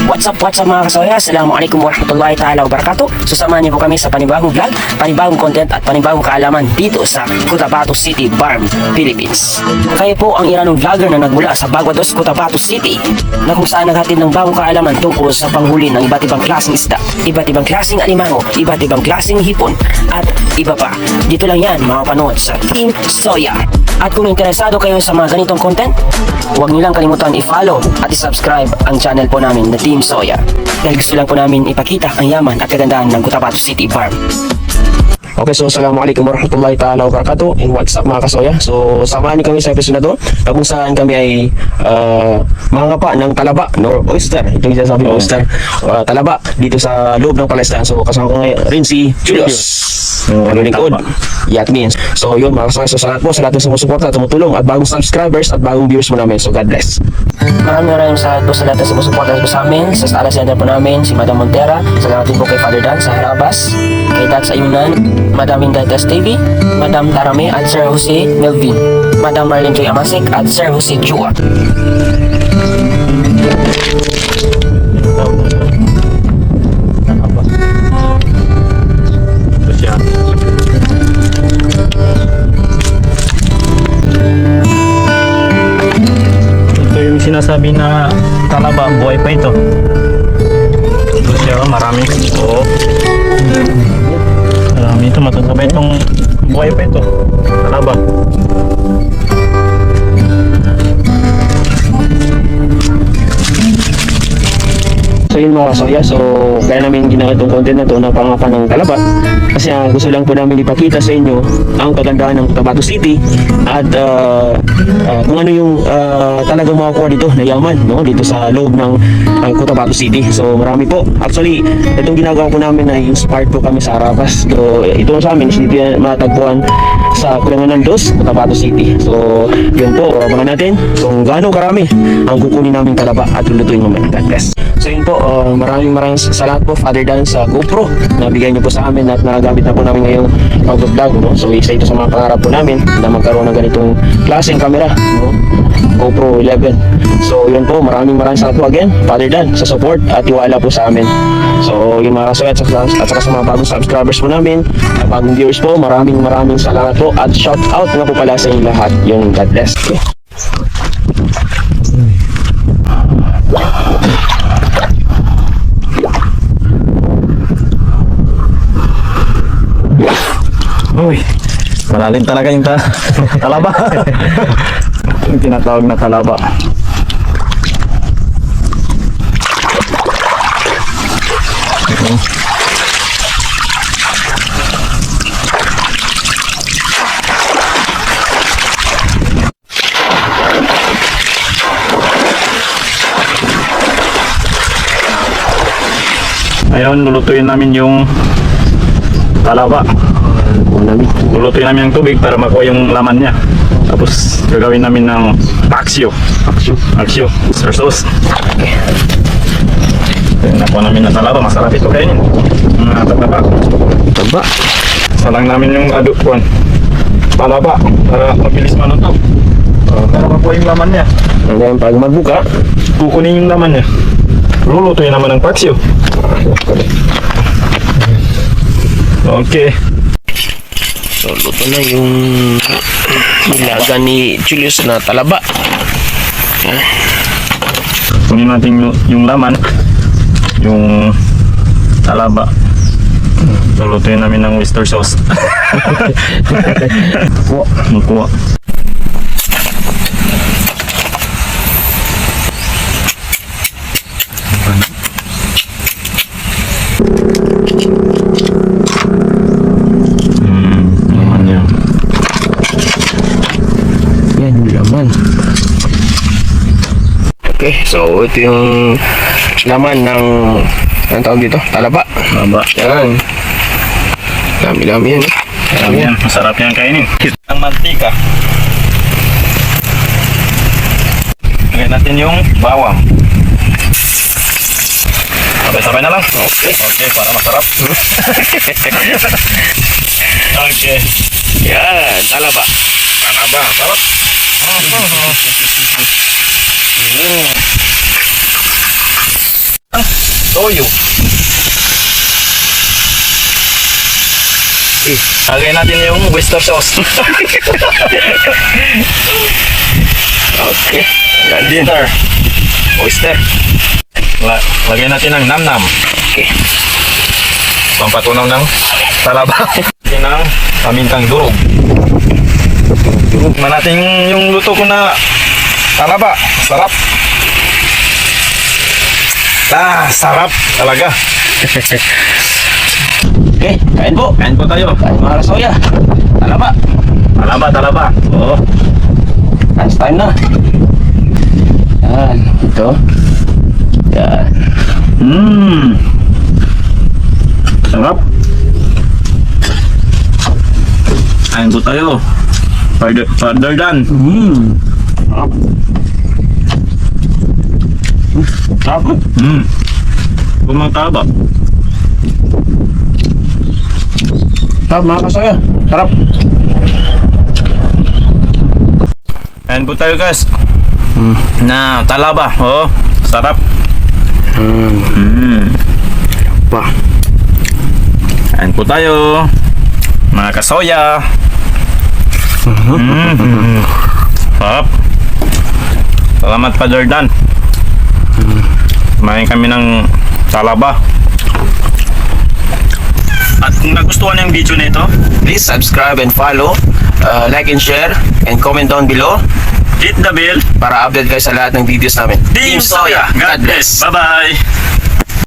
What's up mga kasoya? Assalamualaikum warahmatullahi ta'ala wabarakatuh. Susamahan niyo po kami sa panibagong vlog, panibagong content at panibagong kaalaman dito sa Cotabato City, Barm, Philippines. Kayo po ang iranong vlogger na nagmula sa Baguados, Cotabato City, na kung saan naghatid ng bagong kaalaman tungkol sa panghuli ng iba't ibang klaseng isda, iba't ibang klaseng alimango, iba't ibang klaseng hipon, at iba pa. Dito lang yan makapanood sa Team Soya. At kung interesado kayo sa mga ganitong content, huwag niyo lang kalimutan i-follow at i-subscribe ang channel po namin na Team Soya. Dahil gusto lang po namin ipakita ang yaman at kagandahan ng Cotabato City Farm. Okay, so assalamualaikum warahmatullahi ta'ala wabarakatuh, and what's up mga kasoya. So samahan niyo kami sa episode na to kung saan kami ay mangangapa ng talaba, no, oyster, ito yung sinasabi ng oyster, talaba dito sa loob ng palaisdaan. So kasama ko ngayon rin si Julius, ano lingkod, Yatmin. So yun mga kasoya, so sa lahat ng sumusuporta at tumutulong at bagong subscribers at bagong viewers mo namin, so God bless. Maraming salamat po sa lahat ng sumusuporta po sa amin. Sa Sala Center po namin, si Madam Montera. Salamat din po kay Father Dan sa Harabas, kay Dad sa Yunan, Madam Indaitas TV, Madam Tarame at Sir Jose Melvin, Madam Marlene Joy Amasik at Sir Jose Chua. Ito yung sinasabi na talaba, buhay pa ito. Ito siya, marami. Oo. Marami ito, matataba itong buhay pa ito. Talaba. So yun mga kasoya, so kaya namin ginawa itong content na to na pangapa ng talaba kasi gusto lang po namin ipakita sa inyo ang kagandahan ng Cotabato City at kung ano yung talagang makukuha dito na yaman, no, dito sa loob ng Cotabato City. So marami po, actually itong ginagawa po namin ay inspired po kami sa Harabas. So ito sa amin, dito matagpuan sa Kulangan ng Dos, Cotabato City. So yun po, abangan natin kung gaano karami ang kukunin namin talaba at lulutuin naman. God bless. So yun po, maraming salamat po Father Dan sa GoPro na bigay niyo po sa amin at nagamit na po namin ngayong pag-vlog, no? So isa ito sa mga pangarap po namin na magkaroon ng ganitong klaseng camera, no? GoPro 11. So yun po, maraming salamat po again Father Dan sa support at tiwala po sa amin. So yung mga kasoy at saka sa mga bagong subscribers po namin at bagong viewers po, maraming salamat po at shout out nga po pala sa inyong lahat. Yung God bless. Okay. Uy, malalim talaga yung talaba. Yung tinatawag na talaba. Ayun, lulutuin namin yung talaba. Lulutuin namin ng tubig para makuha yung laman niya. Tapos gagawin namin ng paksyo. Sir sauce. Okay. Nakuha namin ng talaba, masarap ito kainin. Taba. Salang namin yung adukon talaba para mabilis manutok. Para makuha yung laman niya. Hanggang pag magbuka, kukunin yung laman niya. Lulutuin naman ng paksyo. Okay. so luto na yung nilaga ni Julius na talaba. Kunin natin yung laman, yung talaba. Lulutuin namin ng oyster sauce. Kuha. Okay, so ito yung laman ng anong tawag dito? Talaba. Yan. Dami-dami yan. Dami yan. Masarap yan kainin. Ang mantika. Lagyan natin yung bawang. Sabay-sabay na lang. Okay, para masarap. Okay. Yan, talaba. Sarap. toyo. Lagay natin yung oyster sauce. Okay. Yan din. Oyster. Lagay natin ng nam-nam. Okay. Pampatunaw ng talaba. Lagyan ng pamintang durog. Durog na natin yung luto ko na talaba. Sarap. Sarap talaga. Okay, kain po. Kain po tayo. Kain mga kasoya. Talaba. Talaba. Oo. Lunch time na. Yan. Ito. Yan. Sarap. Kain po tayo. Further done. Sarap. Bumang talaba. Sarap mga kasoya. Sarap. Kain po tayo guys. Na talaba. Oh, sarap. Pa. Kain po tayo. Mga kasoya. Sarap. Salamat pa Jordan. Kumain kami ng talaba. At kung nagustuhan yung video na ito, Please subscribe and follow. Like and share. And comment down below. hit the bell. Para update kayo sa lahat ng videos namin. Team Soya, God bless. Bye-bye.